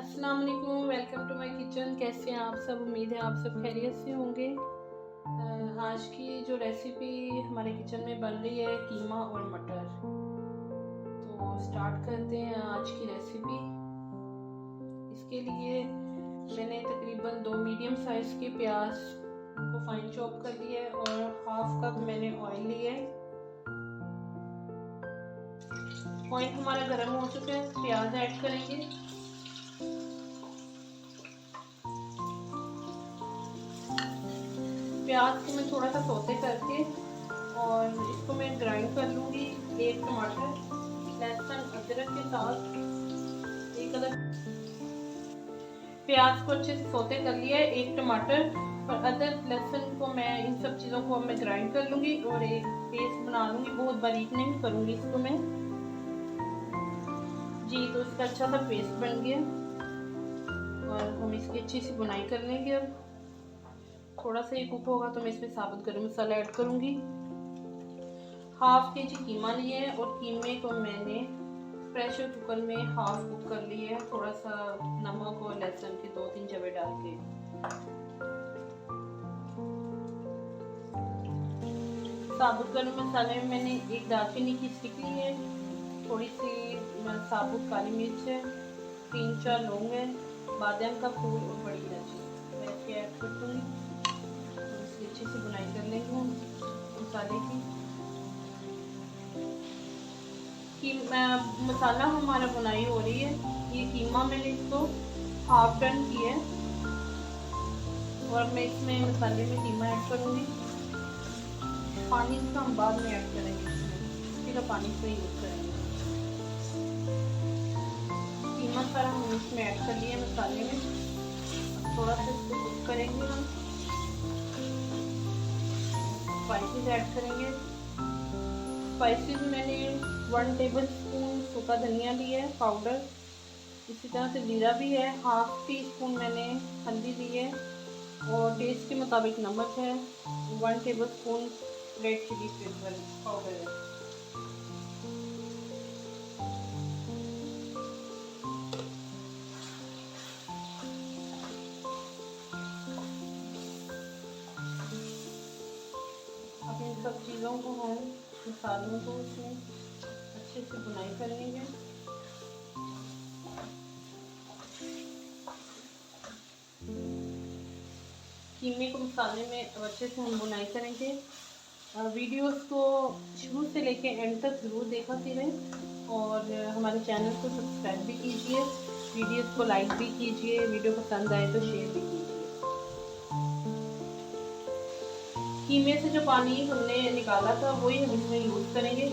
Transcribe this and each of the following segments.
अस्सलाम वालेकुम, welcome to my kitchen. कैसे हैं आप सब? उम्मीद है आप सब खैरियत से होंगे। आज की जो रेसिपी हमारे किचन में बन रही है कीमा और मटर। तो स्टार्ट करते हैं आज की रेसिपी। इसके लिए मैंने तकरीबन 2 मीडियम साइज़ के प्याज को फाइन चॉप कर लिया है और हाफ कप मैंने ऑयल लिया है। ऑयल हमारा गर्म हो चुका है, प्याज ऐड करेंगे। प्याज को मैं थोड़ा सा सौते करके और इसको मैं ग्राइंड कर लूँगी। एक टमाटर, लहसुन, अदरक के साथ एक अदर प्याज को अच्छे से सौते कर लिया है। एक टमाटर और अदरक लहसुन को मैं इन सब चीज़ों को अब मैं ग्राइंड कर लूँगी और एक पेस्ट बना लूँगी। बहुत बारीक नहीं करूँगी इसको मैं जी। तो इसका अच्छा सा पेस्ट बन गया और हम इसकी अच्छी सी बुनाई कर लेंगे। अब थोड़ा सा ये कुक होगा तो मैं इसमें साबुत गरम मसाला ऐड करूँगी। हाफ केजी कीमा लिए है और कीमे को मैंने प्रेशर कुकर में हाफ कुक कर लिया है। थोड़ा सा नमक और लहसुन के 2-3 जवे डाल के। साबुत गरम मसाले में मैंने एक दालचीनी की स्टिक ली है, थोड़ी सी साबुत काली मिर्च है, 3-4 लौंग है, बादाम का फूल और बड़ी इलायची मैं इसकी ऐड कर दूँगी। अच्छी से बुनाई कर लेंगे हम मसाले की मसाला हमारा बुनाई हो रही है। ये कीमा मैंने इसको हाफ डन किया है और मैं इसमें मसाले में कीमा ऐड करूँगी। पानी इसका हम बाद में ऐड करेंगे, इसका पानी से यूज़ करेंगे। कीमा सारा हम इसमें ऐड कर लिया मसाले में। थोड़ा सा इसको कुक करेंगे हम। स्पाइसेस ऐड करेंगे। स्पाइसेस मैंने 1 टेबल स्पून सूखा धनिया लिया है पाउडर, इसी तरह से जीरा भी है। हाफ टी स्पून मैंने हल्दी ली है और टेस्ट के मुताबिक नमक है। 1 tablespoon red chilli powder है। अब इन सब चीज़ों को हम मसालों को इसमें अच्छे से बुनाई कर लेंगे। कीमे को मसाले में अच्छे से हम बुनाई करेंगे। वीडियोस को शुरू से लेके एंड तक ज़रूर देखा करें और हमारे चैनल को सब्सक्राइब भी कीजिए, वीडियोस को लाइक भी कीजिए, वीडियो पसंद आए तो शेयर भी कीजिए। कीमे से जो पानी हमने निकाला था वही हम इसमें यूज़ करेंगे।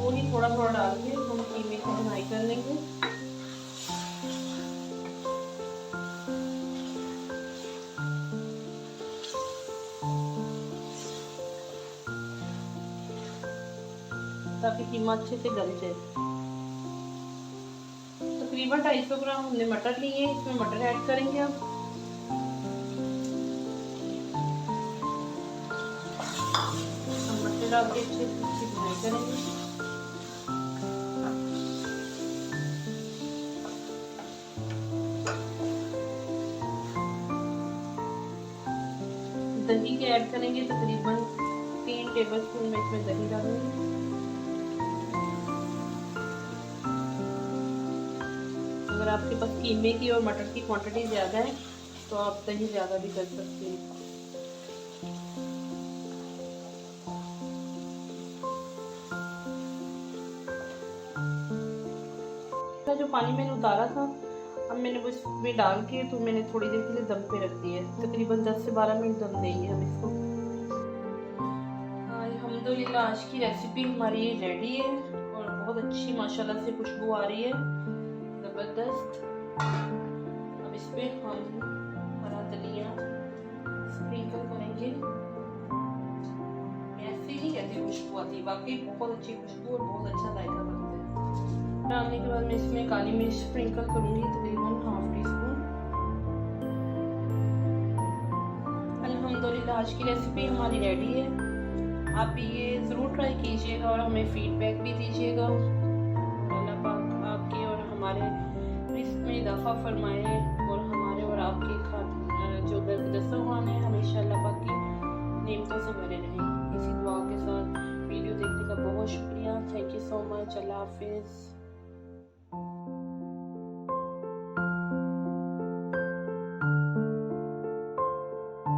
वो ही थोड़ा थोड़ा डाल के हम कीमे की बुनाई कर लेंगे। ताकि कीमा अच्छे से गल जाए। तकरीबन 250 ग्राम हमने मटर लिए, इसमें मटर ऐड करेंगे अब। डाल के अच्छे से बुनाई करेंगे। दही के ऐड करेंगे, तकरीबन 3 टेबल स्पून में इसमें दही डालूंगी। अगर आपके पास कीमे की और मटर की क्वांटिटी ज़्यादा है तो आप दही ज़्यादा भी कर सकते हैं। जो पानी मैंने उतारा था अब मैंने वो इसमें डाल के तो मैंने थोड़ी देर के लिए दम पे रख दिया है। तकरीबन 10 से 12 मिनट दम देंगे हम इसको। अल्हम्दुलिल्लाह आज की रेसिपी हमारी रेडी है और बहुत अच्छी माशाल्लाह से खुशबू आ रही है, ज़बरदस्त। अब इस पर हम हरा धनिया स्प्रिंकल करेंगे। ऐसे ही कहते खुशबू आती है, बाकी बहुत अच्छी खुशबू और बहुत अच्छा जायका बनता है। डालने के बाद मैं इसमें काली मिर्च स्प्रिंकल करूँगी, तकरीबन हाफ टी स्पून। अल्हम्दुलिल्लाह आज की रेसिपी हमारी रेडी है। आप ये ज़रूर ट्राई कीजिएगा और हमें फीडबैक भी दीजिएगा। अल्लाह पाक आपके और हमारे रिस्क में इजाफा वफ़ा फरमाए और हमारे और आपके जो दस्ता हुआन है हमेशा अल्लाह पाक की नेमतों से भरे रहें। इसी दुआ के साथ वीडियो देखने का बहुत शुक्रिया। Thank you so much. अल्लाह हाफिज़।